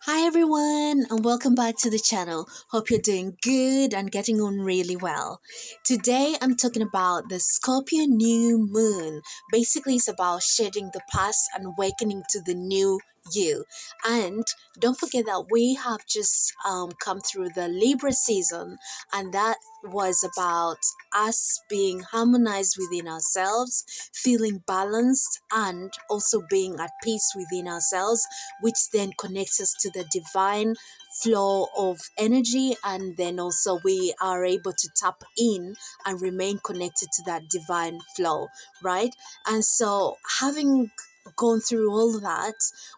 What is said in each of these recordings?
Hi everyone, and welcome back to the channel. Hope you're doing good and getting on really well. Today I'm talking about the Scorpio New Moon. Basically, it's about shedding the past and awakening to the new you. And don't forget that we have just come through the Libra season, and that was about us being harmonized within ourselves, feeling balanced, and also being at peace within ourselves, which then connects us to the divine flow of energy, and then also we are able to tap in and remain connected to that divine flow, right? And so having gone through all that,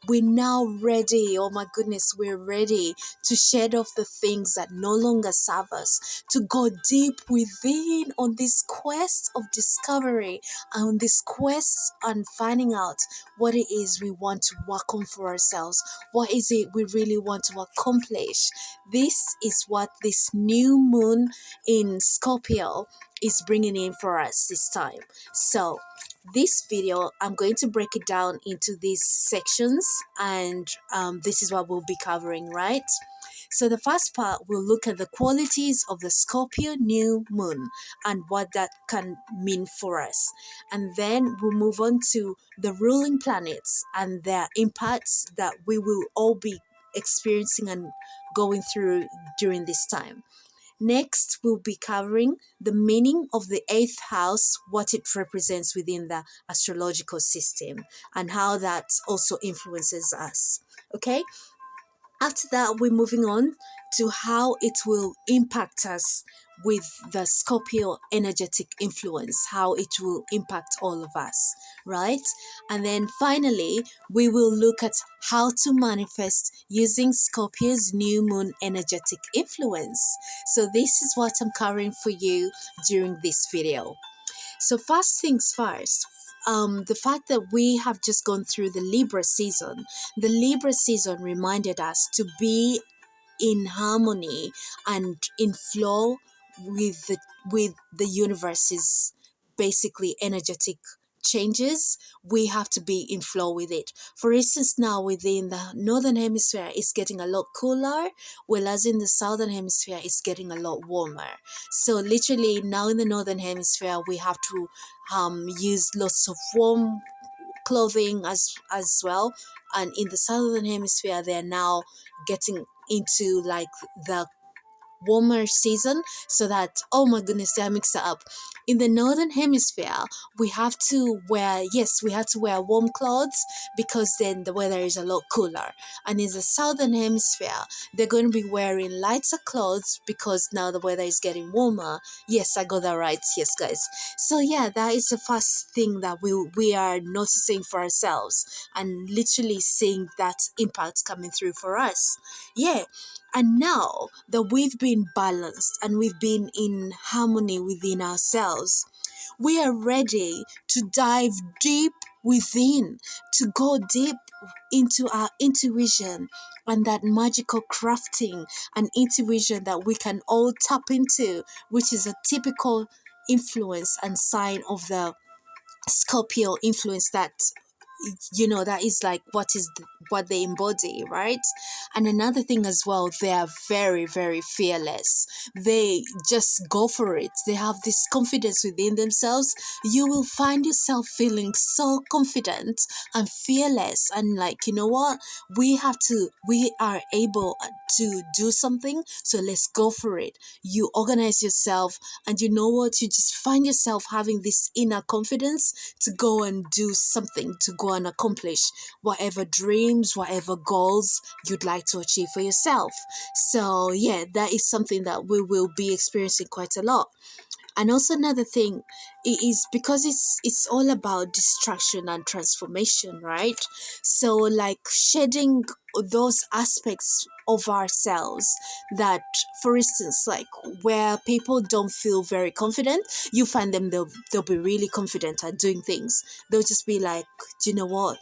we're now ready. Oh my goodness, we're ready to shed off the things that no longer serve us, to go deep within on this quest of discovery, on this quest and finding out what it is we want to work on for ourselves. What is it we really want to accomplish? This is what this new moon in Scorpio is bringing in for us this time. So, this video, I'm going to break it down into these sections, and this is what we'll be covering, right? So, the first part, we'll look at the qualities of the Scorpio new moon and what that can mean for us. And then we'll move on to the ruling planets and their impacts that we will all be experiencing and going through during this time. Next, we'll be covering the meaning of the eighth house, what it represents within the astrological system, and how that also influences us. Okay, after that, we're moving on to how it will impact us with the Scorpio energetic influence, how it will impact all of us, right? And then finally, we will look at how to manifest using Scorpio's new moon energetic influence. So, this is what I'm covering for you during this video. So, first things first, the fact that we have just gone through the Libra season reminded us to be in harmony and in flow with the universe's basically energetic changes. We have to be in flow with it. For instance, now within the northern hemisphere it's getting a lot cooler, whereas in the southern hemisphere it's getting a lot warmer. So literally now in the northern hemisphere we have to use lots of warm clothing as well, and in the southern hemisphere they're now getting into like the warmer season, so that, oh my goodness, they are mixed up. In the northern hemisphere we have to wear, yes, we have to wear warm clothes because then the weather is a lot cooler, and in the southern hemisphere they're going to be wearing lighter clothes because now the weather is getting warmer. Yes, I got that right. Yes, guys. So yeah, that is the first thing that we are noticing for ourselves and literally seeing that impact coming through for us. Yeah. And now that we've been balanced and we've been in harmony within ourselves, we are ready to dive deep within, to go deep into our intuition and that magical crafting and intuition that we can all tap into, which is a typical influence and sign of the Scorpio influence, that that is like what they embody, right? And another thing as well, they are very, very fearless. They just go for it. They have this confidence within themselves. You will find yourself feeling so confident and fearless, and like, you know what, we are able to do something, so let's go for it. You organize yourself, and you know what, you just find yourself having this inner confidence to go and do something, to go and accomplish whatever dreams, whatever goals you'd like to achieve for yourself. So yeah, that is something that we will be experiencing quite a lot. And also another thing, it is because it's all about distraction and transformation, right? So like shedding those aspects of ourselves that, for instance, like where people don't feel very confident, you find them, they'll be really confident at doing things. They'll just be like, do you know what,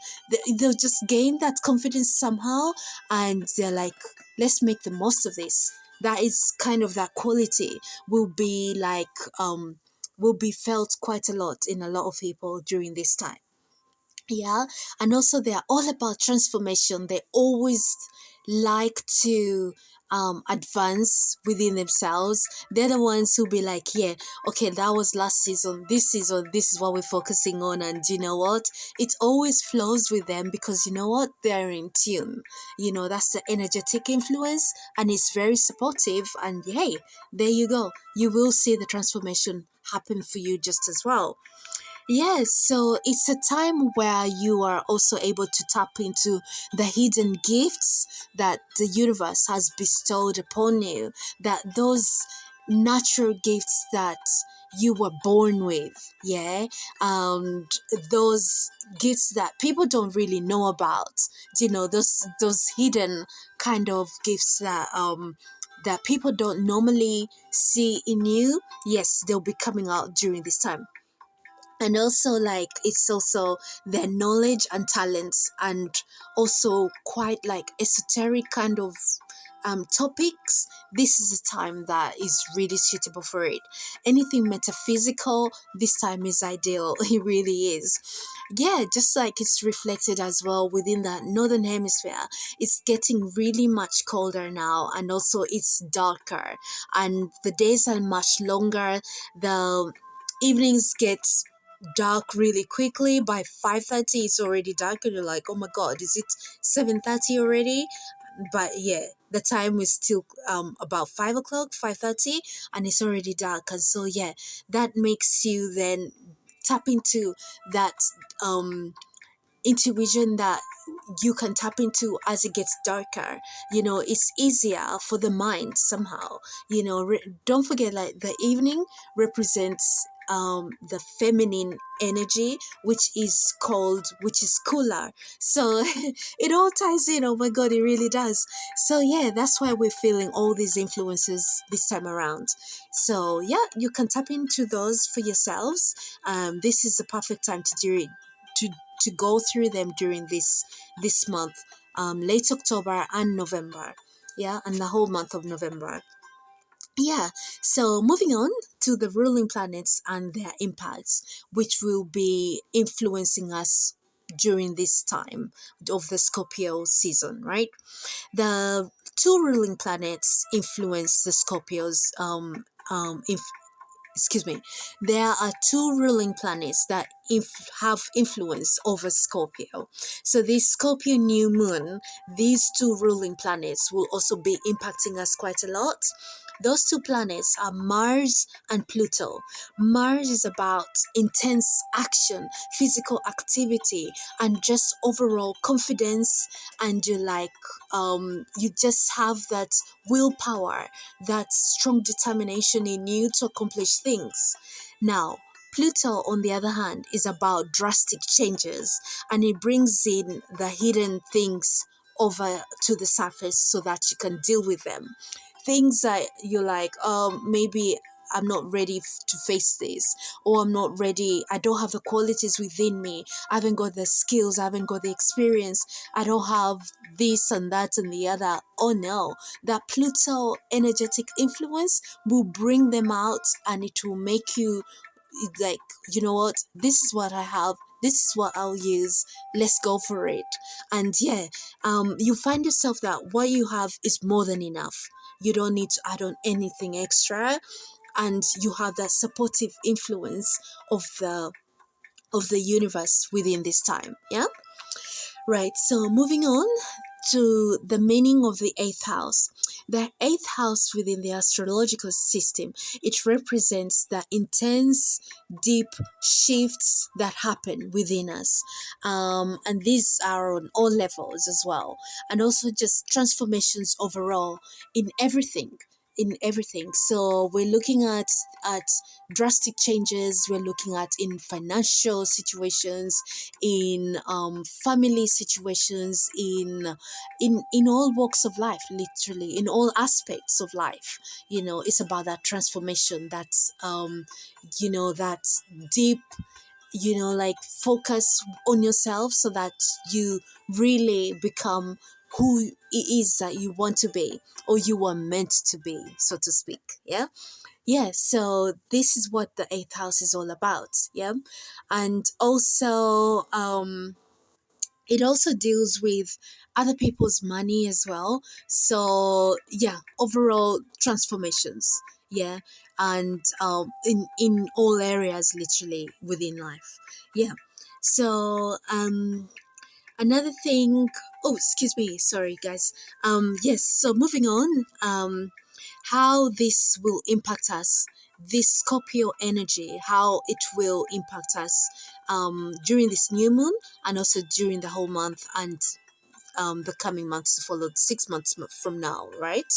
they'll just gain that confidence somehow, and they're like, let's make the most of this. That is kind of that quality will be like will be felt quite a lot in a lot of people during this time. Yeah. And also they are all about transformation. They always like to advance within themselves. They're the ones who be like, yeah, okay, that was last season, this is what we're focusing on. And you know what? It always flows with them because you know what? They're in tune. That's the energetic influence, and it's very supportive. And hey, there you go. You will see the transformation happen for you just as well. Yes, so it's a time where you are also able to tap into the hidden gifts that the universe has bestowed upon you, that those natural gifts that you were born with, yeah, and those gifts that people don't really know about, those hidden kind of gifts that people don't normally see in you. Yes, they'll be coming out during this time. And also, like, it's also their knowledge and talents, and also quite like esoteric kind of topics. This is a time that is really suitable for it. Anything metaphysical, this time is ideal. It really is. Yeah, just like it's reflected as well within the northern hemisphere. It's getting really much colder now, and also it's darker, and the days are much longer. The evenings get dark really quickly. By 5:30 it's already dark, and you're like, oh my god, is it 7:30 already? But yeah, the time is still about 5 o'clock, 5:30, and it's already dark. And so yeah, that makes you then tap into that intuition that you can tap into as it gets darker. It's easier for the mind somehow. Don't forget, like, the evening represents the feminine energy, which is cooler. So it all ties in. Oh my god, it really does. So yeah, that's why we're feeling all these influences this time around. So yeah, you can tap into those for yourselves. This is the perfect time to do it, to go through them during this month, late October and November. Yeah, and the whole month of November. Yeah, so moving on to the ruling planets and their impacts, which will be influencing us during this time of the Scorpio season, right? The two ruling planets influence the Scorpios excuse me, there are two ruling planets that have influence over Scorpio. So this Scorpio new moon, these two ruling planets will also be impacting us quite a lot. Those two planets are Mars and Pluto. Mars is about intense action, physical activity, and just overall confidence. And you just have that willpower, that strong determination in you to accomplish things. Now, Pluto, on the other hand, is about drastic changes, and it brings in the hidden things over to the surface so that you can deal with them. Things that you're like, maybe I'm not ready to face this, or I'm not ready, I don't have the qualities within me, I haven't got the skills, I haven't got the experience, I don't have this and that and the other. Oh no, that Pluto energetic influence will bring them out, and it will make you like, you know what, this is what I have, this is what I'll use, let's go for it. And yeah, you find yourself that what you have is more than enough. You don't need to add on anything extra, and you have that supportive influence of the universe within this time. Yeah. Right, so moving on to the meaning of the eighth house. The eighth house within the astrological system, it represents the intense, deep shifts that happen within us. And these are on all levels as well. And also just transformations overall in everything. In everything. So we're looking at drastic changes, we're looking at in financial situations, in family situations, in all walks of life, literally in all aspects of life. It's about that transformation, that's that deep, like, focus on yourself so that you really become who it is that you want to be, or you were meant to be, so to speak. Yeah. Yeah, so this is what the eighth house is all about. Yeah. And also It also deals with other people's money as well. So yeah, overall transformations. Yeah, and in all areas, literally within life. Yeah. So another thing. Oh, excuse me. Sorry, guys. Yes. So moving on. How this will impact us. This Scorpio energy, how it will impact us during this new moon and also during the whole month and the coming months to follow, 6 months from now, right?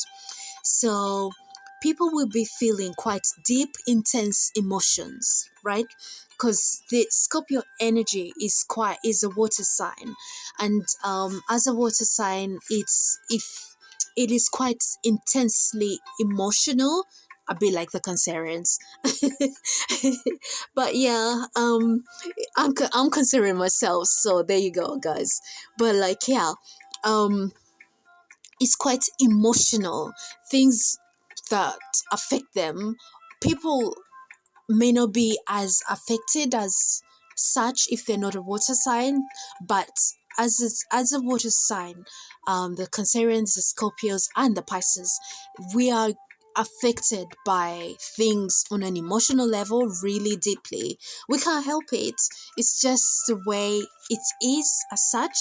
So people will be feeling quite deep, intense emotions, right? Because the Scorpio energy is a water sign, and as a water sign, it is quite intensely emotional, a bit like the Cancerians. But yeah, I'm considering myself, so there you go, guys. But like, yeah, um it's quite emotional. Things that affect them, people may not be as affected as such if they're not a water sign, but as a water sign, the Cancerians, the Scorpios, and the Pisces, we are affected by things on an emotional level really deeply. We can't help it. It's just the way it is as such.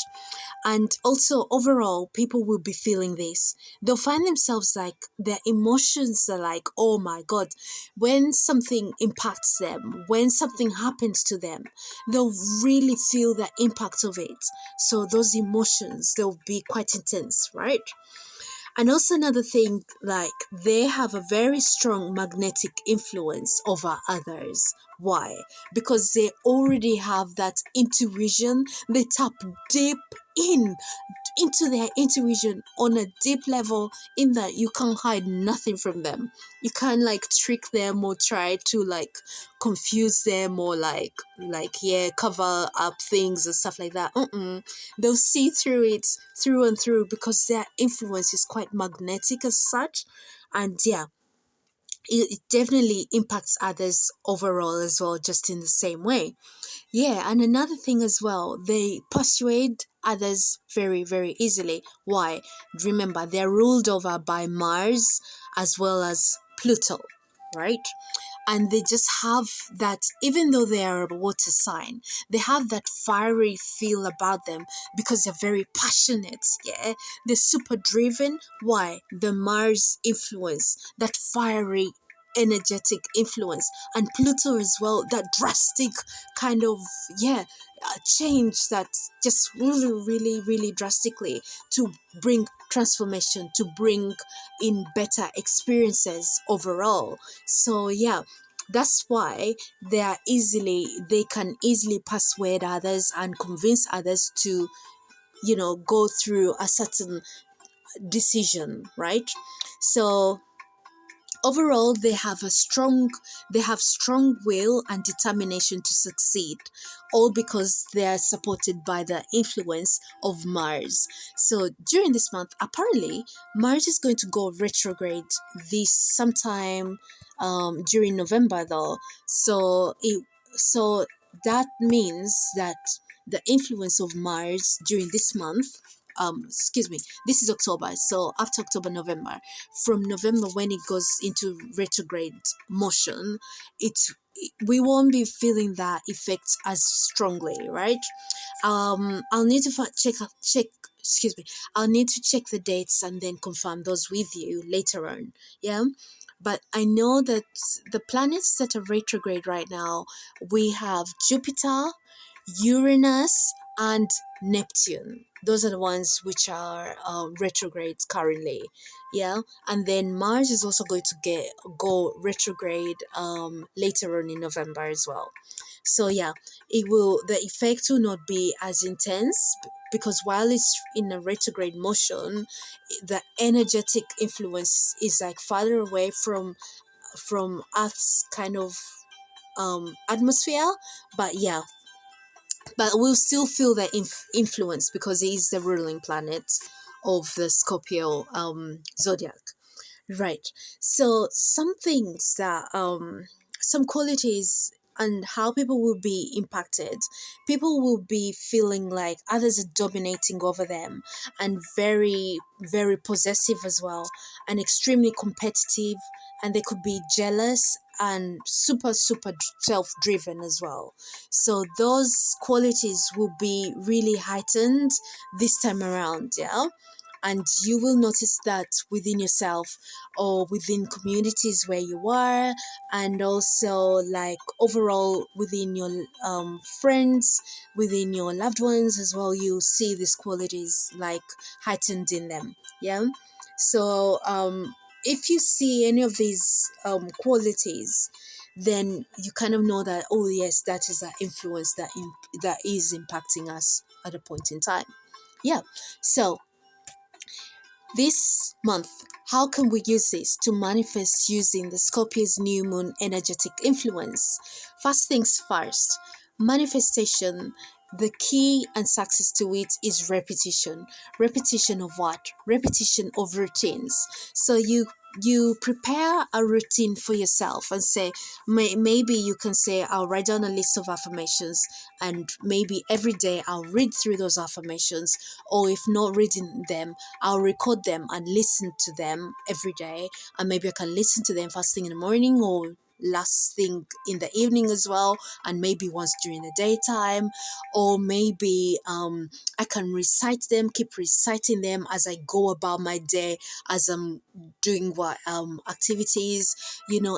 And also overall people will be feeling this. They'll find themselves like their emotions are like, oh my god, when something impacts them, when something happens to them, they'll really feel the impact of it. So those emotions, they'll be quite intense, right? And also another thing, like they have a very strong magnetic influence over others. Why? Because they already have that intuition. They tap deep in into their intuition on a deep level, in that you can't hide nothing from them. You can't like trick them or try to like confuse them or like yeah, cover up things and stuff like that. They'll see through it, through and through, because their influence is quite magnetic as such. And yeah, it definitely impacts others overall as well, just in the same way. Yeah, and another thing as well, they persuade others very, very easily. Why? Remember, they're ruled over by Mars as well as Pluto, right? And they just have that, even though they are a water sign, they have that fiery feel about them because they're very passionate. Yeah, they're super driven. Why? The Mars influence, that fiery energetic influence, and Pluto as well, that drastic kind of, yeah, change that just really, really, really drastically to bring transformation, to bring in better experiences overall. So yeah, that's why they can easily persuade others and convince others to, go through a certain decision, right? So overall, they have strong will and determination to succeed, all because they are supported by the influence of Mars. So during this month, apparently Mars is going to go retrograde this sometime during November though. So that means that the influence of Mars during this month, excuse me, this is October, so after October, November, from November, when it goes into retrograde motion, it we won't be feeling that effect as strongly, right? I'll need to check. Excuse me. I'll need to check the dates and then confirm those with you later on. Yeah. But I know that the planets that are retrograde right now, we have Jupiter, Uranus, and Neptune. Those are the ones which are retrograde currently. Yeah, and then Mars is also going to go retrograde later on in November as well. So yeah, the effect will not be as intense because while it's in a retrograde motion, the energetic influence is like farther away from Earth's kind of atmosphere. But yeah, but we'll still feel the influence because it is the ruling planet of the Scorpio zodiac. Right. So some things that some qualities and how people will be impacted. People will be feeling like others are dominating over them, and very, very possessive as well, and extremely competitive, and they could be jealous and super, super self-driven as well. So those qualities will be really heightened this time around, yeah. And you will notice that within yourself, or within communities where you are, and also like overall within your friends, within your loved ones as well. You see these qualities like heightened in them, yeah. So if you see any of these qualities, then you kind of know that, oh yes, that is an influence that is impacting us at a point in time, yeah. So this month, how can we use this to manifest using the Scorpio's new moon energetic influence? First things first, manifestation. The key and success to it is repetition. Repetition of what? Repetition of routines. So you prepare a routine for yourself and say, maybe you can say, I'll write down a list of affirmations, and maybe every day I'll read through those affirmations, or if not reading them, I'll record them and listen to them every day. And maybe I can listen to them first thing in the morning, or last thing in the evening as well, and maybe once during the daytime. Or maybe I can recite them, keep reciting them as I go about my day, as I'm doing what activities.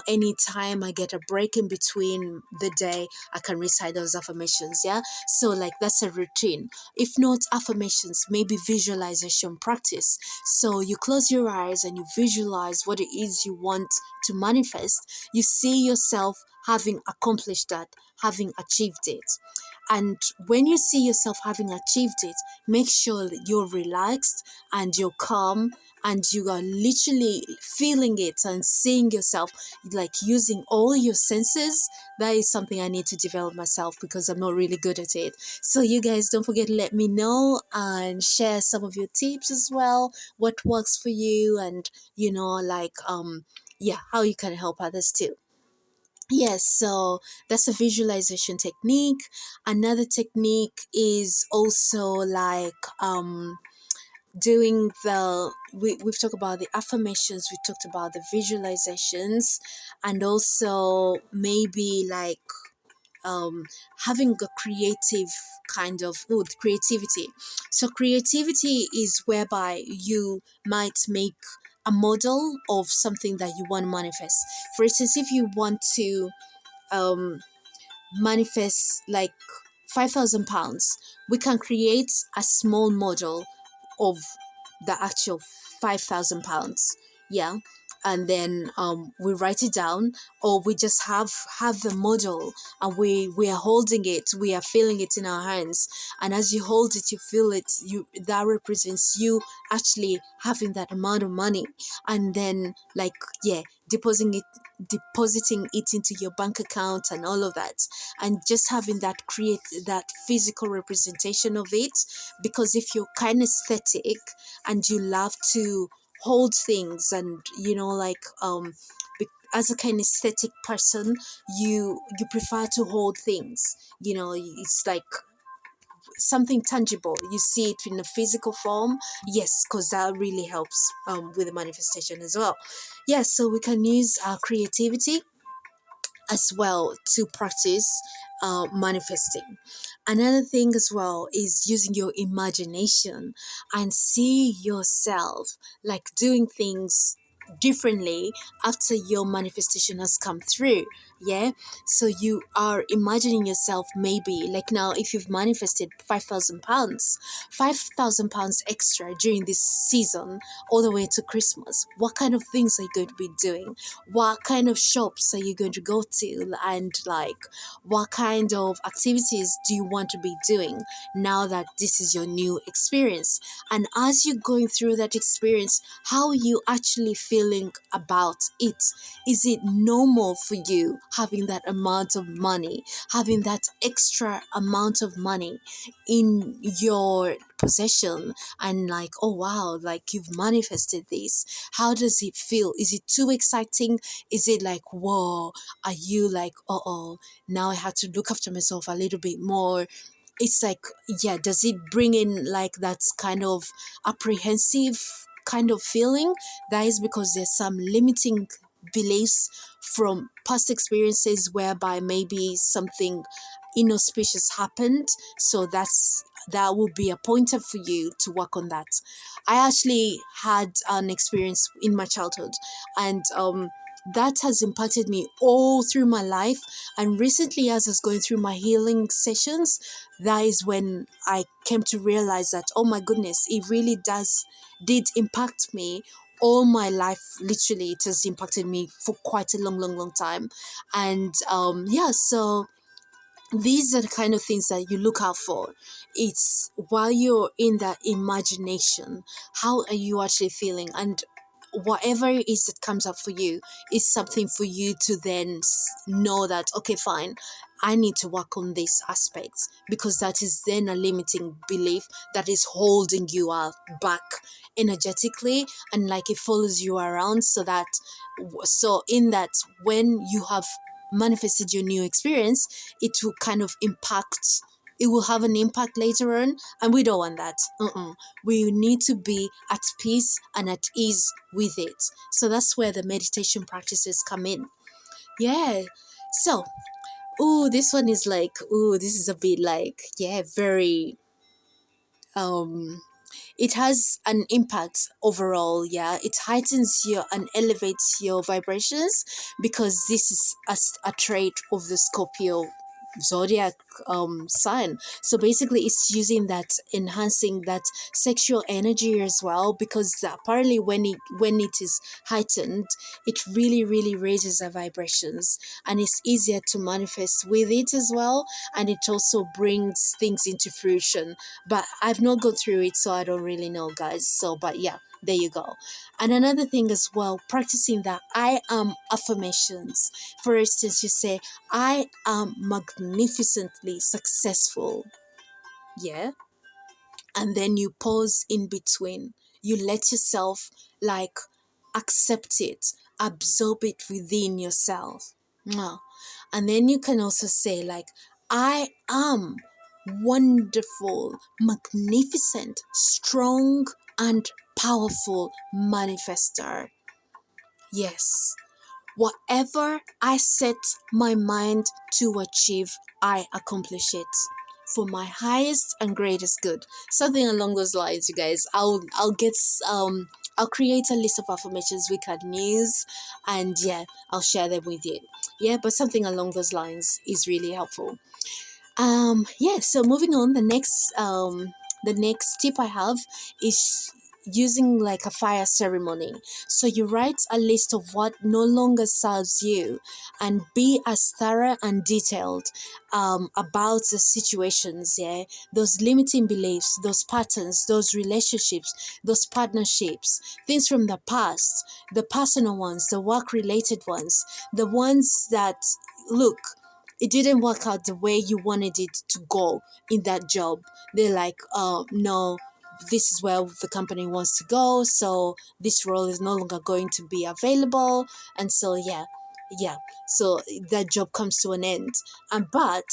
Anytime I get a break in between the day, I can recite those affirmations, yeah. So like that's a routine. If not affirmations, maybe visualization practice. So you close your eyes and you visualize what it is you want to manifest. You see yourself having accomplished that, having achieved it. And when you see yourself having achieved it, make sure that you're relaxed and you're calm, and you are literally feeling it and seeing yourself, like using all your senses. That is something I need to develop myself, because I'm not really good at it. So you guys, don't forget to let me know and share some of your tips as well, what works for you, and yeah, how you can help others too. Yes, so that's a visualization technique. Another technique is also like doing we've talked about the affirmations, we talked about the visualizations, and also maybe like um having a creative kind of creativity. So creativity is whereby you might make a model of something that you want to manifest. For instance, if you want to um manifest like £5,000, we can create a small model of the actual £5,000. Yeah. And then we write it down, or we just have the model, and we are holding it, we are feeling it in our hands. And as you hold it, you feel it, you that represents you actually having that amount of money. And then like, yeah, depositing it into your bank account and all of that, and just having that physical representation of it. Because if you're kinesthetic and you love to hold things, and as a kinesthetic person, you prefer to hold things. It's like something tangible, you see it in a physical form. Yes, because that really helps with the manifestation as well. Yes, so we can use our creativity as well to practice manifesting. Another thing as well is using your imagination, and see yourself like doing things differently after your manifestation has come through. Yeah. So you are imagining yourself, maybe like now, if you've manifested £5,000, £5,000 extra during this season all the way to Christmas, what kind of things are you going to be doing? What kind of shops are you going to go to? And like, what kind of activities do you want to be doing now that this is your new experience? And as you're going through that experience, how are you actually feeling about it? Is it normal for you? having that amount of money, having that extra amount of money in your possession, and like, oh wow, like you've manifested this. How does it feel? Is it too exciting? Is it like, whoa, are you like, oh, now I have to look after myself a little bit more? It's like, yeah, does it bring in like that kind of apprehensive kind of feeling? That is because there's some limiting beliefs from past experiences whereby maybe something inauspicious happened. So that would be a pointer for you to work on that. I actually had an experience in my childhood, and that has impacted me all through my life. And recently, as I was going through my healing sessions, that is when I came to realize that, oh my goodness, it really did impact me all my life. Literally, it has impacted me for quite a long time. And yeah, so these are the kind of things that you look out for. It's while you're in that imagination, how are you actually feeling? And whatever it is that comes up for you is something for you to then know that, okay, fine, I need to work on this aspect, because that is then a limiting belief that is holding you back energetically, and like it follows you around. So in that, when you have manifested your new experience, it will kind of impact, it will have an impact later on, and we don't want that. We need to be at peace and at ease with it. So that's where the meditation practices come in. Yeah. So, this one is like, this is a bit like, yeah, very it has an impact overall. Yeah, it heightens your and elevates your vibrations, because this is a trait of the Scorpio zodiac sign. So basically it's using that, enhancing that sexual energy as well, because apparently when it is heightened, it really raises our vibrations, and it's easier to manifest with it as well, and it also brings things into fruition. But I've not gone through it, so I don't really know, guys. So, but yeah, there you go. And another thing as well, practicing that I am affirmations. For instance, you say, I am magnificently successful. Yeah. And then you pause in between. You let yourself like accept it, absorb it within yourself. Mwah. And then you can also say, like, I am wonderful, magnificent, strong, and powerful manifester. Yes. Whatever I set my mind to achieve, I accomplish it for my highest and greatest good. Something along those lines, you guys. I'll create a list of affirmations we can use, and yeah, I'll share them with you. Yeah, but something along those lines is really helpful. Yeah, so moving on, the next tip I have is using like a fire ceremony. So you write a list of what no longer serves you, and be as thorough and detailed about the situations, yeah, those limiting beliefs, those patterns, those relationships, those partnerships, things from the past, the personal ones, the work related ones, the ones that, look, it didn't work out the way you wanted it to go in that job. They're like, no, this is where the company wants to go, so this role is no longer going to be available. And so yeah, so that job comes to an end. And but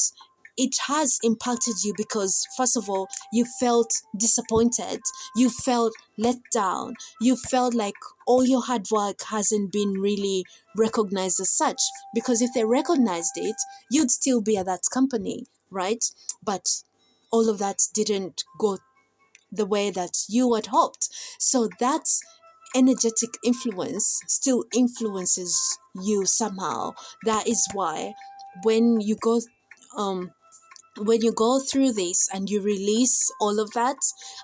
it has impacted you because, first of all, you felt disappointed, you felt let down, you felt like all your hard work hasn't been really recognized as such. Because if they recognized it, you'd still be at that company, right? But all of that didn't go the way that you had hoped. So that energetic influence still influences you somehow. That is why when you go um when you go through this and you release all of that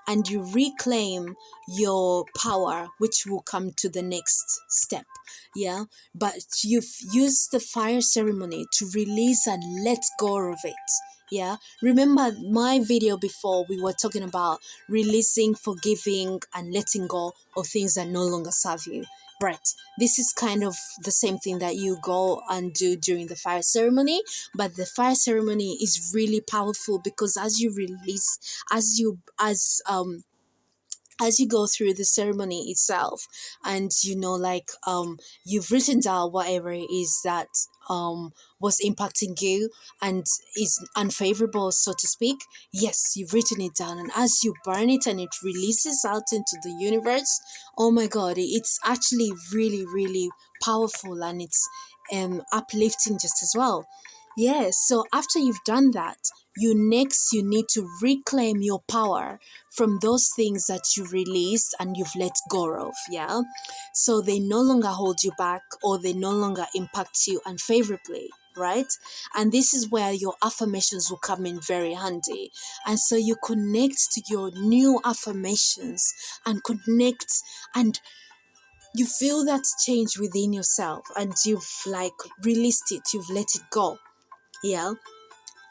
and you reclaim your power, which will come to the next step, yeah, but you've used the fire ceremony to release and let go of it, Yeah, remember my video before, we were talking about releasing, forgiving, and letting go of things that no longer serve you. Right, this is kind of the same thing that you go and do during the fire ceremony, but the fire ceremony is really powerful because as you release, as you go through the ceremony itself, and you've written down whatever it is that was impacting you and is unfavorable, so to speak. Yes, you've written it down, and as you burn it and it releases out into the universe, oh my god, it's actually really, really powerful, and it's uplifting just as well. Yes, so after you've done that, you need to reclaim your power from those things that you released and you've let go of. Yeah, so they no longer hold you back, or they no longer impact you unfavorably, right? And this is where your affirmations will come in very handy. And so you connect to your new affirmations and connect, and you feel that change within yourself, and you've like released it, you've let it go. Yeah,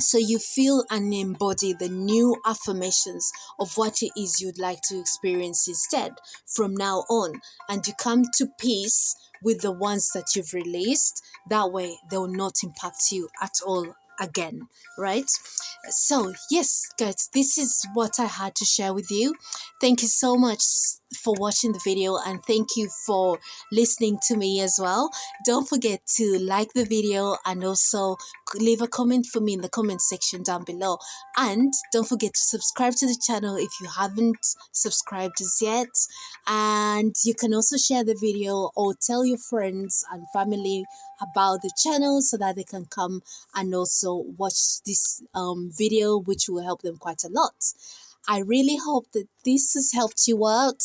so you feel and embody the new affirmations of what it is you'd like to experience instead from now on. And you come to peace with the ones that you've released. That way, they will not impact you at all again, right? So, yes, guys, this is what I had to share with you. Thank you so much for watching the video, and thank you for listening to me as well. Don't forget to like the video and also leave a comment for me in the comment section down below. And don't forget to subscribe to the channel if you haven't subscribed as yet. And you can also share the video or tell your friends and family about the channel so that they can come and also watch this video, which will help them quite a lot. I really hope that this has helped you out.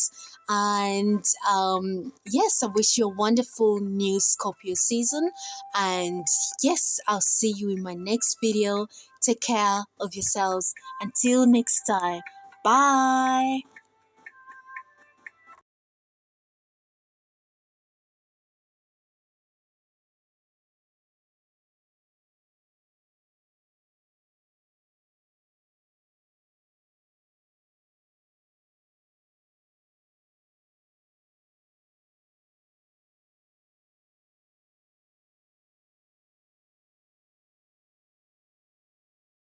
And yes, I wish you a wonderful new Scorpio season. And yes, I'll see you in my next video. Take care of yourselves. Until next time. Bye.